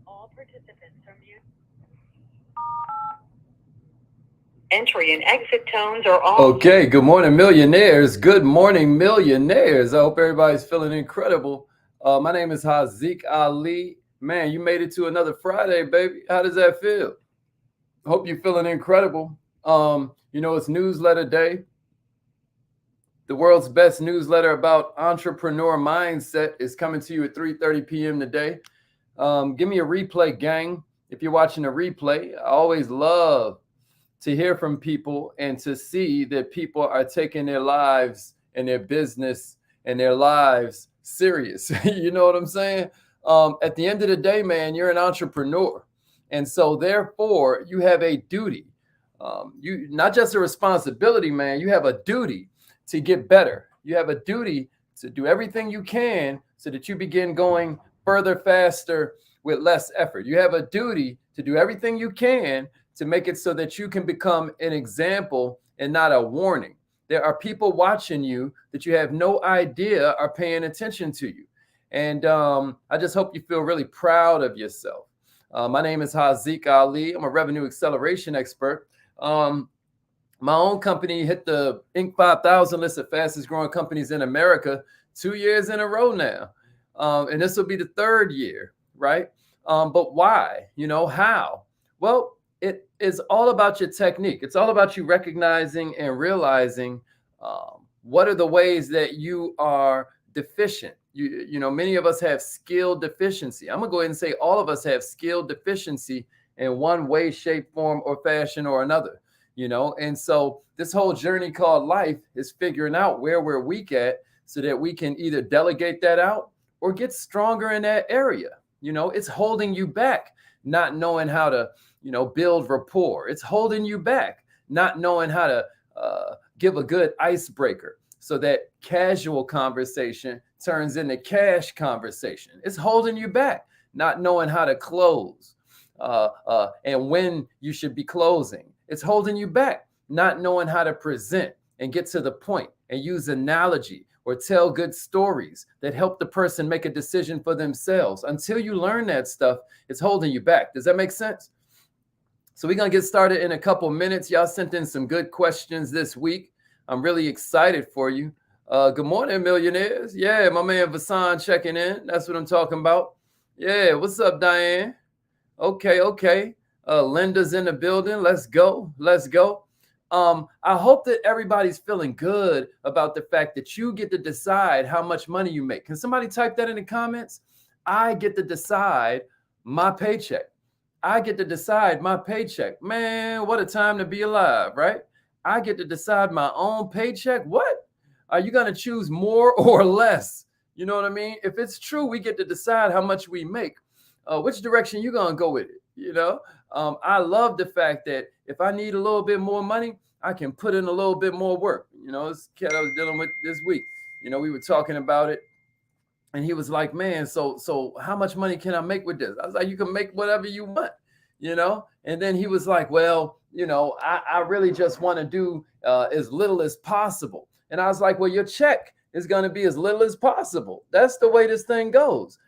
All participants are mute. Entry and exit tones are off. Okay, good morning, millionaires. Good morning, millionaires. I hope everybody's feeling incredible. My name is Haziq Ali. Man, you made it to another Friday, baby. How does that feel? Hope you're feeling incredible. It's newsletter day. The world's best newsletter about entrepreneur mindset is coming to you at 3:30 p.m. today. Give me a replay, gang. If you're watching a replay, I always love to hear from people and to see that people are taking their lives and their business and their lives serious. You know what I'm saying? At the end of the day, man, you're an entrepreneur. And so therefore you have a duty. You not just a responsibility, man, you have a duty to get better. You have a duty to do everything you can so that you begin going further, faster, with less effort. You have a duty to do everything you can to make it so that you can become an example and not a warning. There are people watching you that you have no idea are paying attention to you. And I just hope you feel really proud of yourself. My name is Haziq Ali. I'm a revenue acceleration expert. My own company hit the Inc. 5000 list of fastest growing companies in America 2 years in a row now. And this will be the third year, right? But why? How? Well, it is all about your technique. It's all about you recognizing and realizing what are the ways that you are deficient. Many of us have skill deficiency. I'm gonna go ahead and say all of us have skill deficiency in one way, shape, form, or fashion or another. And so this whole journey called life is figuring out where we're weak at so that we can either delegate that out or get stronger in that area. It's holding you back, not knowing how to build rapport. It's holding you back, not knowing how to give a good icebreaker so that casual conversation turns into cash conversation. It's holding you back, not knowing how to close and when you should be closing. It's holding you back, not knowing how to present and get to the point and use analogy or tell good stories that help the person make a decision for themselves. Until you learn that stuff, it's holding you back. Does that make sense? So we're going to get started in a couple minutes. Y'all sent in some good questions this week. I'm really excited for you. Good morning, millionaires. Yeah, my man Vasan checking in. That's what I'm talking about. Yeah, what's up, Diane? Okay. Linda's in the building. Let's go. I hope that everybody's feeling good about the fact that you get to decide how much money you make. Can somebody type that in the comments? I get to decide my paycheck. I get to decide my paycheck. Man, what a time to be alive, right? I get to decide my own paycheck. What? Are you going to choose more or less? You know what I mean? If it's true, we get to decide how much we make. Which direction you going to go with it? I love the fact that if I need a little bit more money, I can put in a little bit more work. This kid I was dealing with this week, we were talking about it and he was like, man, so how much money can I make with this? I was like, you can make whatever you want, and then he was like, well, I really just want to do as little as possible. And I was like, well, your check is going to be as little as possible. That's the way this thing goes.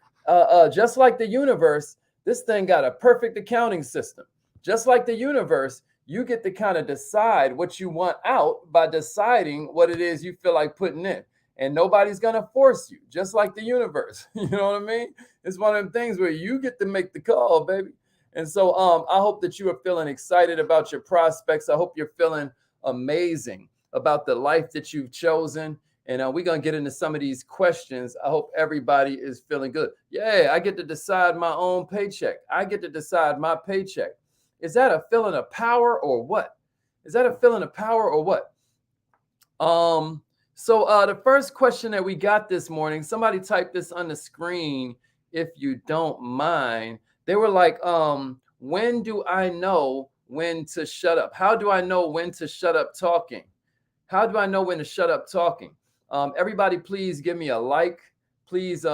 Just like the universe, this thing got a perfect accounting system. Just like the universe, you get to kind of decide what you want out by deciding what it is you feel like putting in. And nobody's going to force you, just like the universe. You know what I mean? It's one of them things where you get to make the call, baby. And so I hope that you are feeling excited about your prospects. I hope you're feeling amazing about the life that you've chosen. And we're going to get into some of these questions. I hope everybody is feeling good. Yeah, I get to decide my own paycheck. I get to decide my paycheck. Is that a feeling of power or what? So the first question that we got this morning, somebody typed this on the screen, if you don't mind. They were like, when do I know when to shut up? How do I know when to shut up talking? How do I know when to shut up talking? Everybody, please give me a like. Please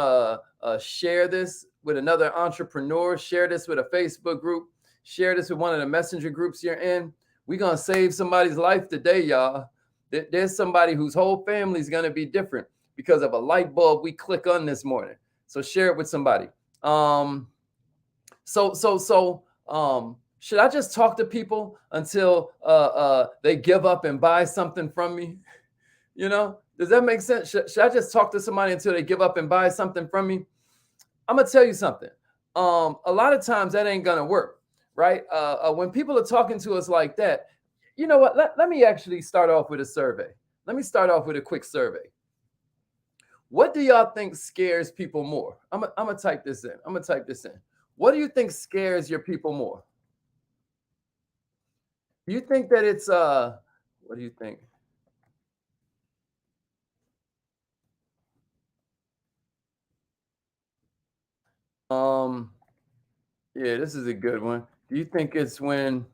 share this with another entrepreneur. Share this with a Facebook group. Share this with one of the messenger groups you're in. We're going to save somebody's life today, y'all. There's somebody whose whole family is going to be different because of a light bulb we click on this morning. So share it with somebody. Should I just talk to people until they give up and buy something from me? Does that make sense? Should I just talk to somebody until they give up and buy something from me? I'm gonna tell you something. A lot of times that ain't gonna work, right? When people are talking to us like that, you know what? Let me actually start off with a survey. Let me start off with a quick survey. What do y'all think scares people more? I'm gonna type this in. I'm gonna type this in. What do you think scares your people more? Do you think that it's what do you think? Um, yeah, this is a good one. Do you think it's when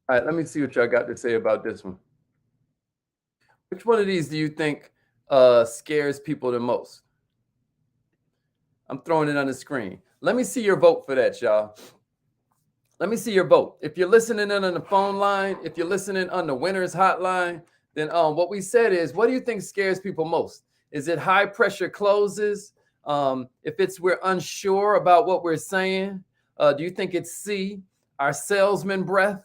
all right, let me see what y'all got to say about this one. Which one of these do you think scares people the most? I'm throwing it on the screen. Let me see your vote for that, y'all. Let me see your vote. If you're listening in on the phone line, if you're listening on the winner's hotline, then what we said is, what do you think scares people most? Is it high pressure closes? If it's we're unsure about what we're saying, do you think it's C, our salesman breath?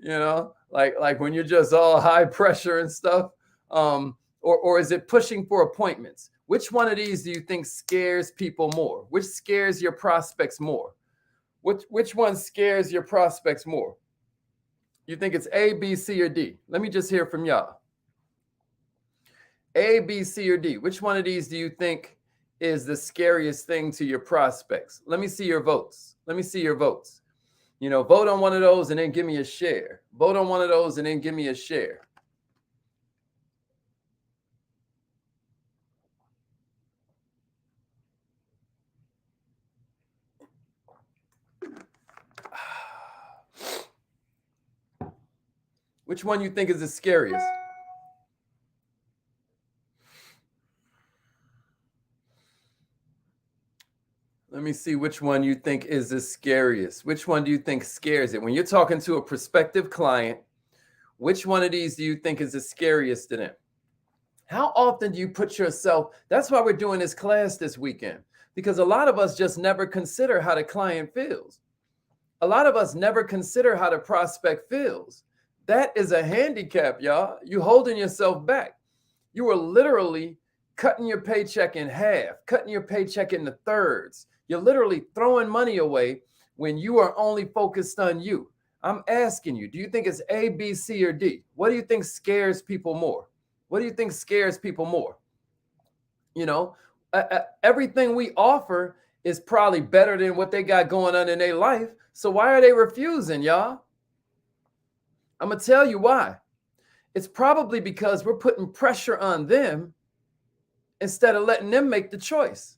Like when you're just all high pressure and stuff, or is it pushing for appointments? Which one of these do you think scares people more? Which scares your prospects more? Which one scares your prospects more? You think it's A, B, C, or D? Let me just hear from y'all. A, B, C, or D? Which one of these do you think is the scariest thing to your prospects? Let me see your votes. Let me see your votes. Vote on one of those and then give me a share. Vote on one of those and then give me a share. Which one you think is the scariest? Let me see which one you think is the scariest. Which one do you think scares it? When you're talking to a prospective client, which one of these do you think is the scariest to them? How often do you put yourself? That's why we're doing this class this weekend, because a lot of us just never consider how the client feels. A lot of us never consider how the prospect feels. That is a handicap, y'all. You holding yourself back. You are literally cutting your paycheck in half, cutting your paycheck into thirds. You're literally throwing money away when you are only focused on you. I'm asking you, do you think it's A, B, C, or D? What do you think scares people more? What do you think scares people more? Everything we offer is probably better than what they got going on in their life. So why are they refusing, y'all? I'm going to tell you why. It's probably because we're putting pressure on them instead of letting them make the choice.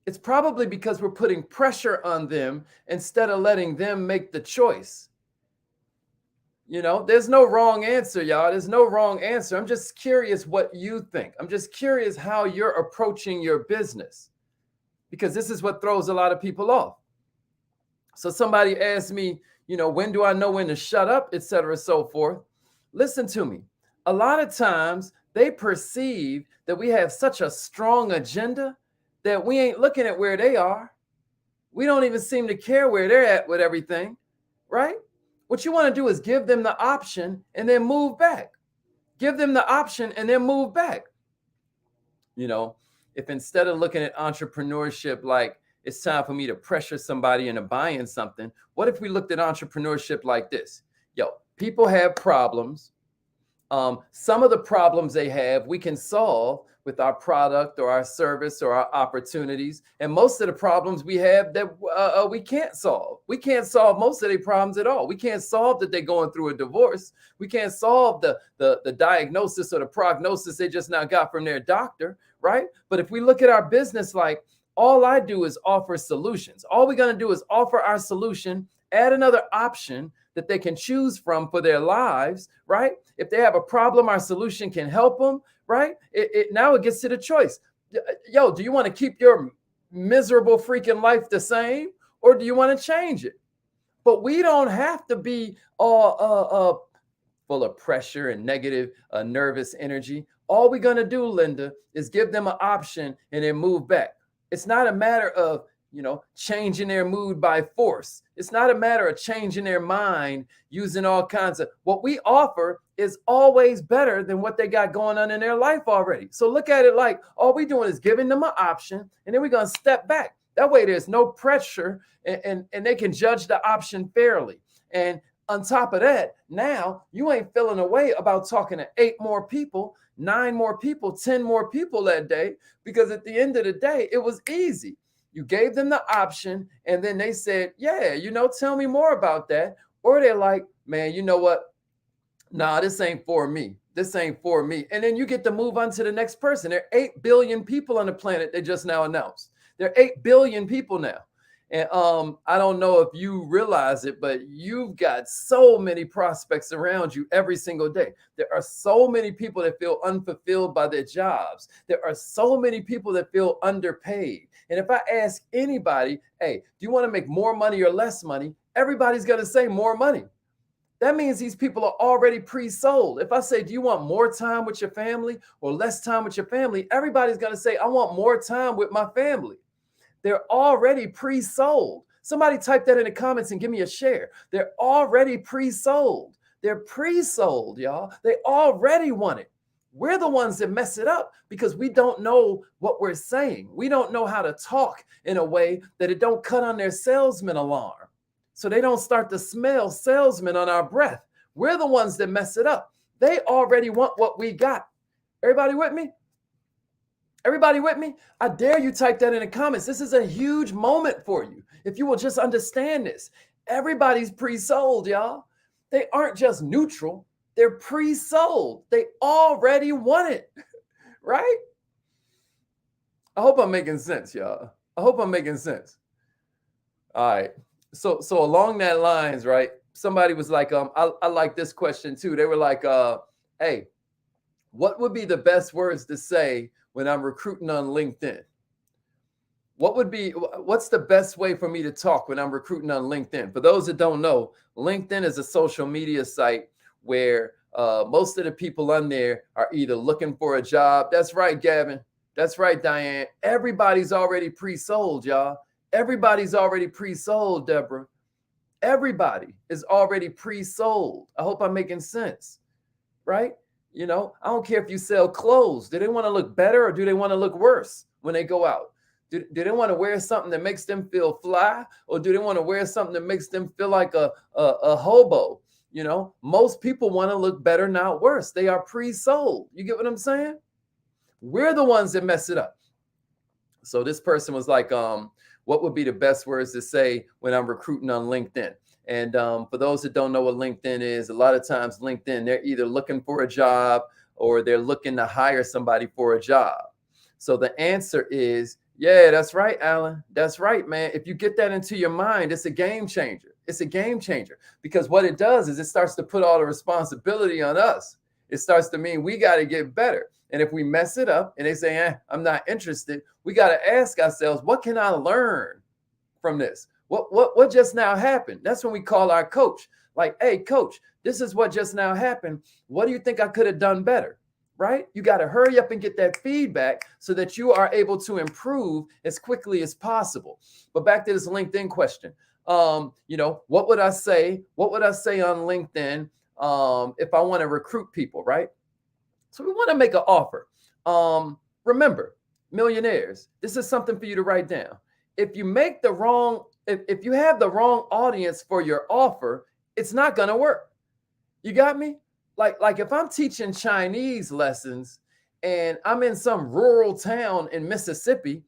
It's probably because we're putting pressure on them instead of letting them make the choice. There's no wrong answer, y'all. There's no wrong answer. I'm just curious what you think. I'm just curious how you're approaching your business, because this is what throws a lot of people off. So somebody asked me, when do I know when to shut up, et cetera, so forth. Listen to me. A lot of times they perceive that we have such a strong agenda that we ain't looking at where they are. We don't even seem to care where they're at with everything, right? What you want to do is give them the option and then move back. Give them the option and then move back. If instead of looking at entrepreneurship like it's time for me to pressure somebody into buying something, what if we looked at entrepreneurship like this? People have problems. Some of the problems they have, we can solve with our product or our service or our opportunities. And most of the problems we have that we can't solve. We can't solve most of their problems at all. We can't solve that they're going through a divorce. We can't solve the diagnosis or the prognosis they just now got from their doctor, right? But if we look at our business, like all I do is offer solutions. All we're going to do is offer our solution, add another option that they can choose from for their lives, right? If they have a problem, our solution can help them, right? Now it gets to the choice. Yo, do you want to keep your miserable freaking life the same, or do you want to change it? But we don't have to be all full of pressure and negative, nervous energy. All we're going to do, Linda, is give them an option and then move back. It's not a matter of changing their mood by force. It's not a matter of changing their mind using all kinds of, what we offer is always better than what they got going on in their life already. So look at it like all we doing is giving them an option, and then we're going to step back. That way there's no pressure, and they can judge the option fairly. And on top of that, now you ain't feeling a way about talking to 8 more people, 9 more people, 10 more people that day, because at the end of the day, it was easy. You gave them the option, and then they said, yeah, tell me more about that. Or they're like, man, you know what? Nah, this ain't for me. This ain't for me. And then you get to move on to the next person. There are 8 billion people on the planet they just now announced. There are 8 billion people now. And I don't know if you realize it, but you've got so many prospects around you every single day. There are so many people that feel unfulfilled by their jobs. There are so many people that feel underpaid. And if I ask anybody, hey, do you want to make more money or less money? Everybody's going to say more money. That means these people are already pre-sold. If I say, do you want more time with your family or less time with your family? Everybody's going to say, I want more time with my family. They're already pre-sold. Somebody type that in the comments and give me a share. They're already pre-sold. They're pre-sold, y'all. They already want it. We're the ones that mess it up because we don't know what we're saying. We don't know how to talk in a way that it don't cut on their salesman alarm. So they don't start to smell salesman on our breath. We're the ones that mess it up. They already want what we got. Everybody with me? Everybody with me? I dare you type that in the comments. This is a huge moment for you. If you will just understand this. Everybody's pre-sold, y'all. They aren't just neutral. They're pre-sold. They already want it, right? I hope I'm making sense, y'all. I hope I'm making sense. All right. So along that lines, right? Somebody was like, I like this question too. They were like, hey, what would be the best words to say when I'm recruiting on LinkedIn? What's the best way for me to talk when I'm recruiting on LinkedIn? For those that don't know, LinkedIn is a social media site where most of the people on there are either looking for a job. That's right, Gavin. That's right, Diane. Everybody's already pre-sold, y'all. Everybody's already pre-sold, Deborah. Everybody is already pre-sold. I hope I'm making sense, right? I don't care if you sell clothes. Do they want to look better or do they want to look worse when they go out? Do they want to wear something that makes them feel fly, or do they want to wear something that makes them feel like a hobo? Most people want to look better, not worse. They are pre-sold. You get what I'm saying? We're the ones that mess it up. So this person was like, what would be the best words to say when I'm recruiting on LinkedIn? And for those that don't know what LinkedIn is, a lot of times LinkedIn, they're either looking for a job or they're looking to hire somebody for a job. So the answer is, yeah, that's right, Alan. That's right, man. If you get that into your mind, it's a game changer. It's a game changer because what it does is it starts to put all the responsibility on us. It starts to mean we got to get better. And if we mess it up and they say, I'm not interested, we got to ask ourselves, what can I learn from this? What just now happened? That's when we call our coach. Like, hey, coach, this is what just now happened. What do you think I could have done better? Right? You got to hurry up and get that feedback so that you are able to improve as quickly as possible. But back to this LinkedIn question. What would I say? What would I say on LinkedIn if I want to recruit people, right? So we want to make an offer. Remember, millionaires, this is something for you to write down. If you make the wrong, if you have the wrong audience for your offer, it's not going to work. You got me? Like if I'm teaching Chinese lessons and I'm in some rural town in Mississippi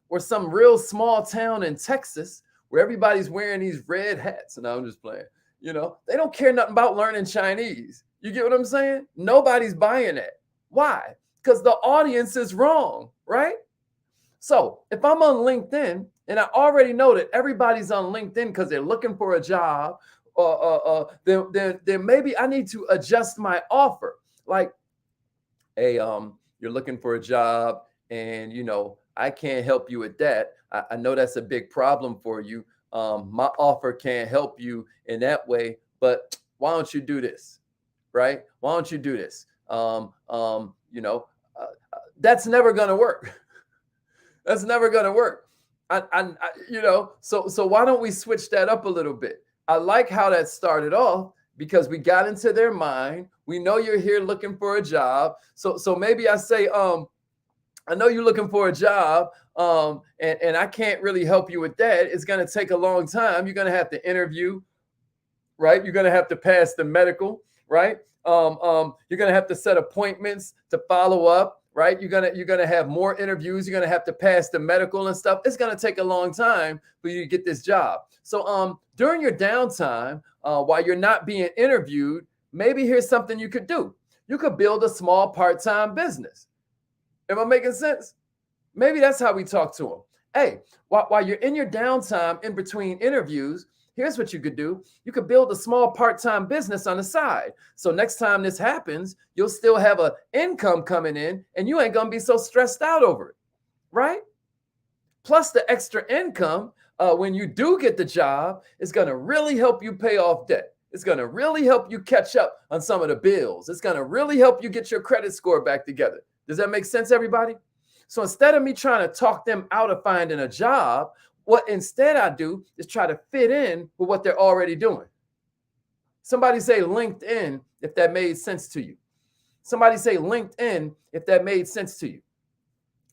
or some real small town in Texas where everybody's wearing these red hats, and I'm just playing, they don't care nothing about learning Chinese. You get what I'm saying? Nobody's buying it. Why? Because the audience is wrong, right? So if I'm on LinkedIn and I already know that everybody's on LinkedIn because they're looking for a job, then maybe I need to adjust my offer. Like, hey, you're looking for a job, and I can't help you with that. I know that's a big problem for you. My offer can't help you in that way, but why don't you do this? Right? Why don't you do this? That's never gonna work. That's never gonna work. So why don't we switch that up a little bit? I like how that started off because we got into their mind. We know you're here looking for a job. So maybe I say, I know you're looking for a job, and I can't really help you with that. It's gonna take a long time. You're gonna have to interview, right? You're gonna have to pass the medical, right? You're gonna have to set appointments to follow up, right? You're gonna have more interviews. You're gonna have to pass the medical and stuff. It's gonna take a long time for you to get this job. So during your downtime, while you're not being interviewed, maybe here's something you could do. You could build a small part-time business. Am I making sense? Maybe that's how we talk to them. Hey, while you're in your downtime in between interviews, here's what you could do. You could build a small part-time business on the side. So next time this happens, you'll still have an income coming in and you ain't going to be so stressed out over it, right? Plus the extra income, when you do get the job, is going to really help you pay off debt. It's going to really help you catch up on some of the bills. It's going to really help you get your credit score back together. Does that make sense, everybody? So instead of me trying to talk them out of finding a job, what instead I do is try to fit in with what they're already doing. Somebody say LinkedIn if that made sense to you. Somebody say LinkedIn if that made sense to you.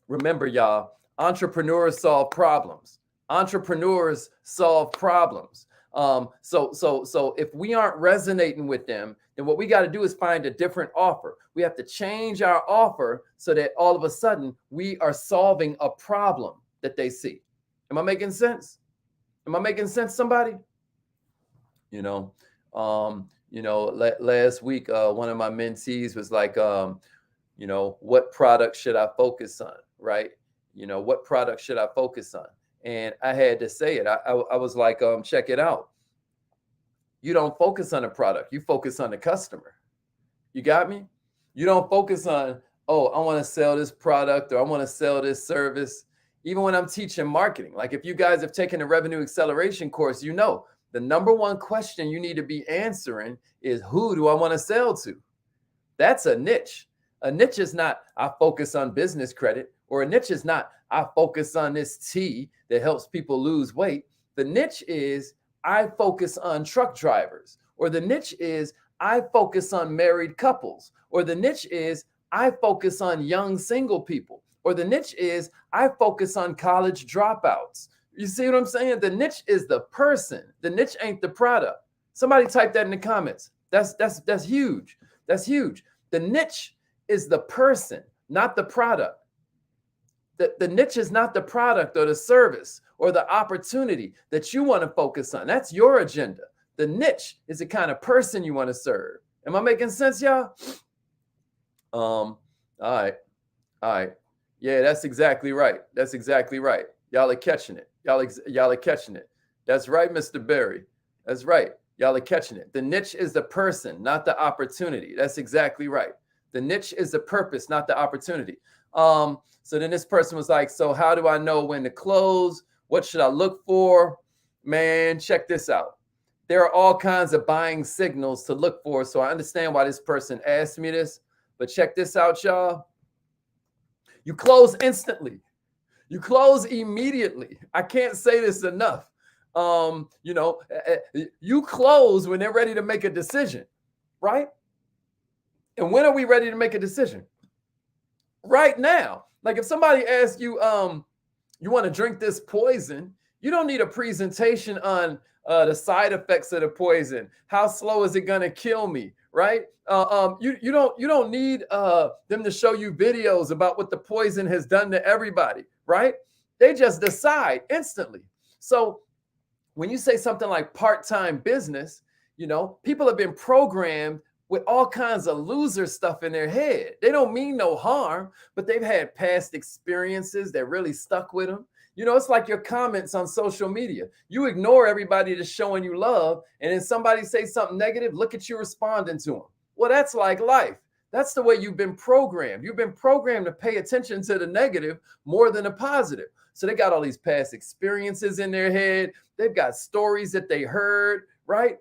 Remember, y'all, entrepreneurs solve problems. Entrepreneurs solve problems. So if we aren't resonating with them, then what we got to do is find a different offer. We have to change our offer so that all of a sudden we are solving a problem that they see. Am I making sense? Am I making sense, somebody? Last week, one of my mentees was like, what product should I focus on, right? What product should I focus on? And I had to say it. I was like, check it out. You don't focus on the product. You focus on the customer. You got me? You don't focus on, oh, I want to sell this product or I want to sell this service. Even when I'm teaching marketing, like if you guys have taken the revenue acceleration course, the number one question you need to be answering is, who do I want to sell to? That's a niche. A niche is not, I focus on business credit, or a niche is not, I focus on this tea that helps people lose weight. The niche is, I focus on truck drivers, or the niche is, I focus on married couples, or the niche is, I focus on young single people, or the niche is, I focus on college dropouts. You see what I'm saying? The niche is the person. The niche ain't the product. Somebody type that in the comments. That's huge. That's huge. The niche is the person, not the product. The niche is not the product or the service or the opportunity that you want to focus on. That's your agenda. The niche is the kind of person you want to serve. Am I making sense, y'all? All right. Yeah, that's exactly right. That's exactly right. Y'all are catching it. Y'all are catching it. That's right, Mr. Berry. That's right. Y'all are catching it. The niche is the person, not the opportunity. That's exactly right. The niche is the purpose, not the opportunity. So then this person was like, so how do I know when to close? What should I look for? Man, check this out. There are all kinds of buying signals to look for. So I understand why this person asked me this, but check this out, y'all. You close instantly. You close immediately. I can't say this enough. You close when they're ready to make a decision, right? And when are we ready to make a decision? Right now. Like if somebody asks you, you want to drink this poison, you don't need a presentation on the side effects of the poison. How slow is it going to kill me, right? You don't need them to show you videos about what the poison has done to everybody, right? They just decide instantly. So when you say something like part-time business, people have been programmed with all kinds of loser stuff in their head. They don't mean no harm, but they've had past experiences that really stuck with them. It's like your comments on social media. You ignore everybody that's showing you love, and then somebody say something negative, look at you responding to them. Well, that's like life. That's the way you've been programmed. You've been programmed to pay attention to the negative more than the positive. So they got all these past experiences in their head. They've got stories that they heard, right?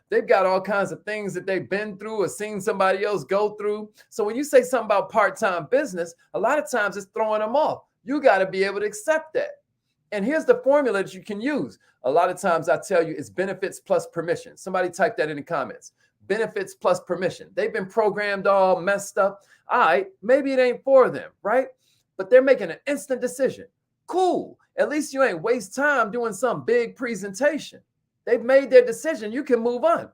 They've got all kinds of things that they've been through or seen somebody else go through. So when you say something about part-time business, a lot of times it's throwing them off. You got to be able to accept that. And here's the formula that you can use. A lot of times I tell you it's benefits plus permission. Somebody type that in the comments. Benefits plus permission. They've been programmed all messed up. All right, maybe it ain't for them, right? But they're making an instant decision. Cool. At least you ain't waste time doing some big presentation. They've made their decision. You can move on.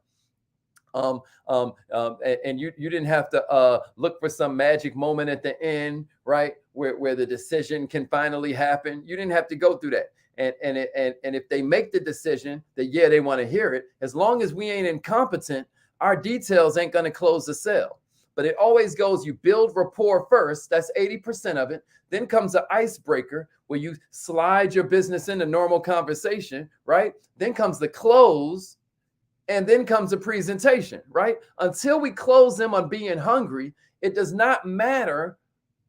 And you didn't have to look for some magic moment at the end, right? Where the decision can finally happen. You didn't have to go through that. And if they make the decision that, yeah, they want to hear it, as long as we ain't incompetent, our details ain't going to close the sale. But it always goes, you build rapport first. That's 80% of it. Then comes an icebreaker where you slide your business into normal conversation, right? Then comes the close, and then comes a presentation, right? Until we close them on being hungry, it does not matter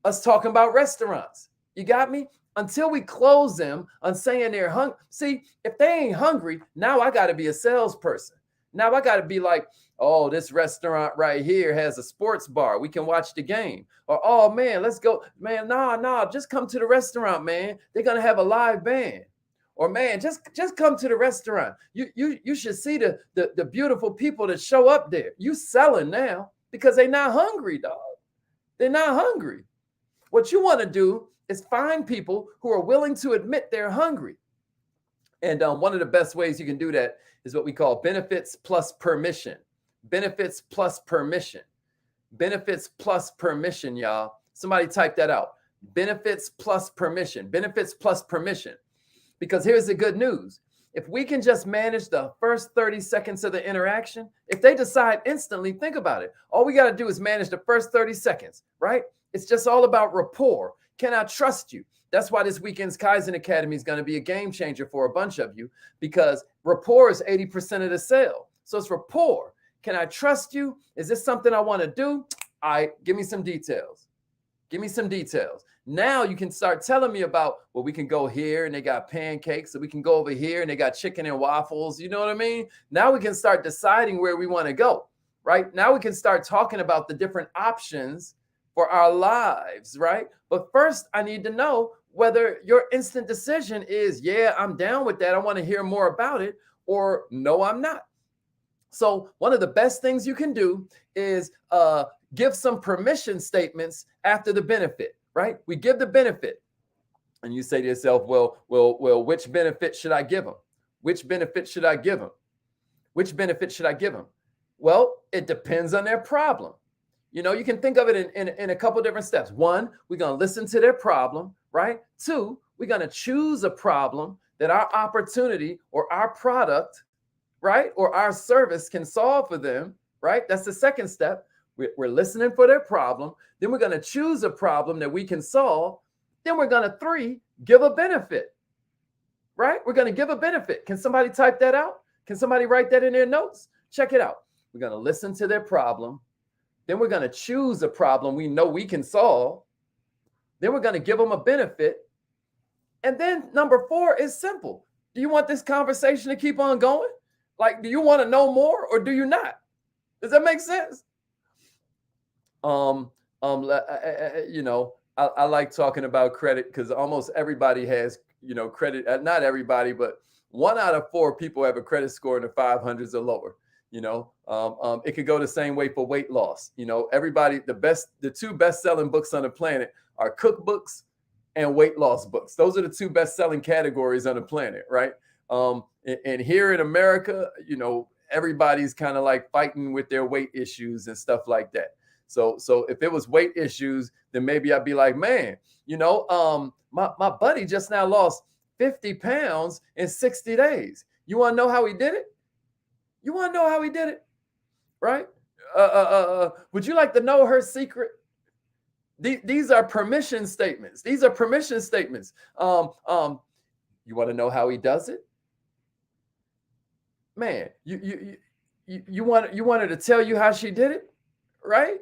us talking about restaurants. You got me? Until we close them on saying they're hungry. See, if they ain't hungry, now I got to be a salesperson. Now I got to be like, oh, this restaurant right here has a sports bar. We can watch the game. Or, oh, man, let's go. Man, nah, just come to the restaurant, man. They're going to have a live band. Or, man, just come to the restaurant. You should see the beautiful people that show up there. You selling now because they're not hungry, dog. They're not hungry. What you want to do is find people who are willing to admit they're hungry. And one of the best ways you can do that is what we call benefits plus permission. Benefits plus permission. Benefits plus permission, y'all. Somebody type that out. Benefits plus permission. Benefits plus permission. Because here's the good news. If we can just manage the first 30 seconds of the interaction, if they decide instantly, think about it. All we got to do is manage the first 30 seconds, right? It's just all about rapport. Can I trust you? That's why this weekend's Kaizen Academy is going to be a game changer for a bunch of you, because rapport is 80% of the sale. So it's rapport. Can I trust you? Is this something I want to do? All right, give me some details. Give me some details. Now you can start telling me about, well, we can go here and they got pancakes, so we can go over here and they got chicken and waffles. You know what I mean? Now we can start deciding where we want to go, right? Now we can start talking about the different options for our lives, right? But first, I need to know whether your instant decision is, yeah, I'm down with that. I want to hear more about it, or no, I'm not. So one of the best things you can do is give some permission statements after the benefit, right? We give the benefit and you say to yourself, well, which benefit should I give them? Which benefit should I give them? Which benefit should I give them? Well, it depends on their problem. You know, you can think of it in a couple different steps. One, we're going to listen to their problem, right? Two, we're going to choose a problem that our opportunity or our product, right, or our service can solve for them, right? That's the second step. We're listening for their problem. Then we're going to choose a problem that we can solve. Then we're going to, three, give a benefit, right? We're going to give a benefit. Can somebody type that out? Can somebody write that in their notes? Check it out. We're going to listen to their problem. Then we're going to choose a problem we know we can solve. Then we're going to give them a benefit. And then number 4 is simple. Do you want this conversation to keep on going? Like, do you want to know more or do you not? Does that make sense? You know, I like talking about credit because almost everybody has, you know, credit. Not everybody, but 1 out of 4 people have a credit score in the 500s or lower. You know, it could go the same way for weight loss. You know, everybody, the 2 best-selling books on the planet are cookbooks and weight loss books. Those are the 2 best-selling categories on the planet, right? And here in America, you know, everybody's kind of like fighting with their weight issues and stuff like that. So if it was weight issues, then maybe I'd be like, man, my buddy just now lost 50 pounds in 60 days. You want to know how he did it? You want to know how he did it? Right? Would you like to know her secret? These are permission statements. These are permission statements. You want to know how he does it? Man, you wanted to tell you how she did it, right?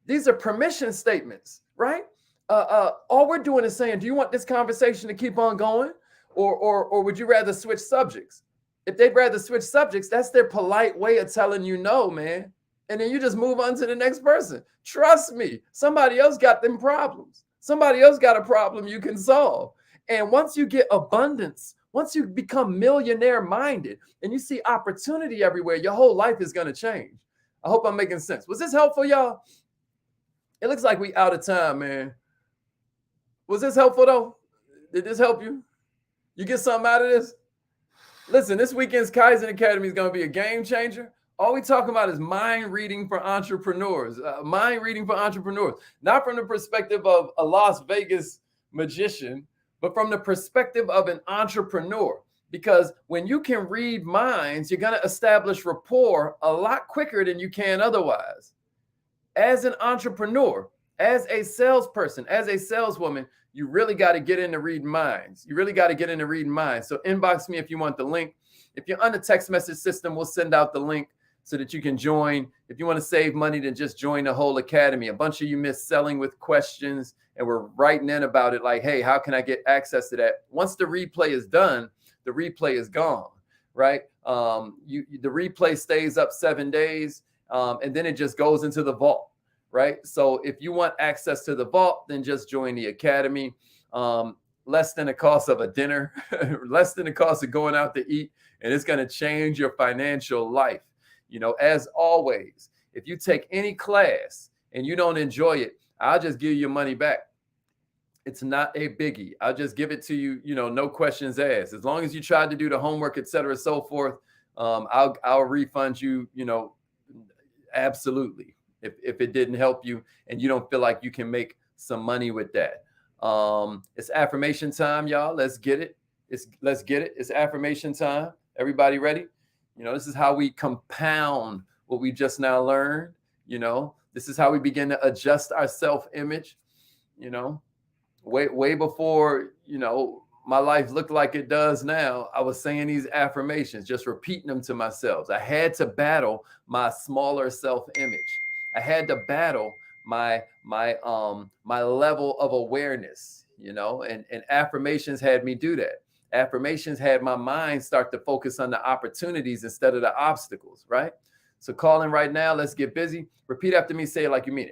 These are permission statements, right? All we're doing is saying, do you want this conversation to keep on going, or would you rather switch subjects? If they'd rather switch subjects, that's their polite way of telling you no, man. And then you just move on to the next person. Trust me, somebody else got them problems. Somebody else got a problem you can solve. And once you get abundance, once you become millionaire minded and you see opportunity everywhere, your whole life is going to change. I hope I'm making sense. Was this helpful, y'all? It looks like we out of time, man. Was this helpful, though? Did this help you? You get something out of this? Listen, this weekend's Kaizen Academy is going to be a game changer. All we talking about is mind reading for entrepreneurs. Mind reading for entrepreneurs. Not from the perspective of a Las Vegas magician, but from the perspective of an entrepreneur. Because when you can read minds, you're going to establish rapport a lot quicker than you can otherwise. As an entrepreneur, as a salesperson, as a saleswoman, you really got to get into reading minds. You really got to get into reading minds. So inbox me if you want the link. If you're on the text message system, we'll send out the link so that you can join. If you want to save money, then just join the whole academy. A bunch of you missed selling with questions and we're writing in about it like, hey, how can I get access to that? Once the replay is done, the replay is gone, right? The replay stays up 7 days and then it just goes into the vault. Right. So if you want access to the vault, then just join the academy. Less than the cost of a dinner, less than the cost of going out to eat. And it's going to change your financial life. As always, if you take any class and you don't enjoy it, I'll just give you your money back. It's not a biggie. I'll just give it to you, no questions asked. As long as you tried to do the homework, et cetera, so forth, I'll refund you, absolutely. If it didn't help you and you don't feel like you can make some money with that. It's affirmation time, y'all. Let's get it. Let's get it. It's affirmation time. Everybody ready? This is how we compound what we just now learned. This is how we begin to adjust our self-image. Way before, my life looked like it does now, I was saying these affirmations, just repeating them to myself. I had to battle my smaller self-image. I had to battle my level of awareness, and affirmations had me do that. Affirmations had my mind start to focus on the opportunities instead of the obstacles, right? So call in right now. Let's get busy. Repeat after me. Say it like you mean it.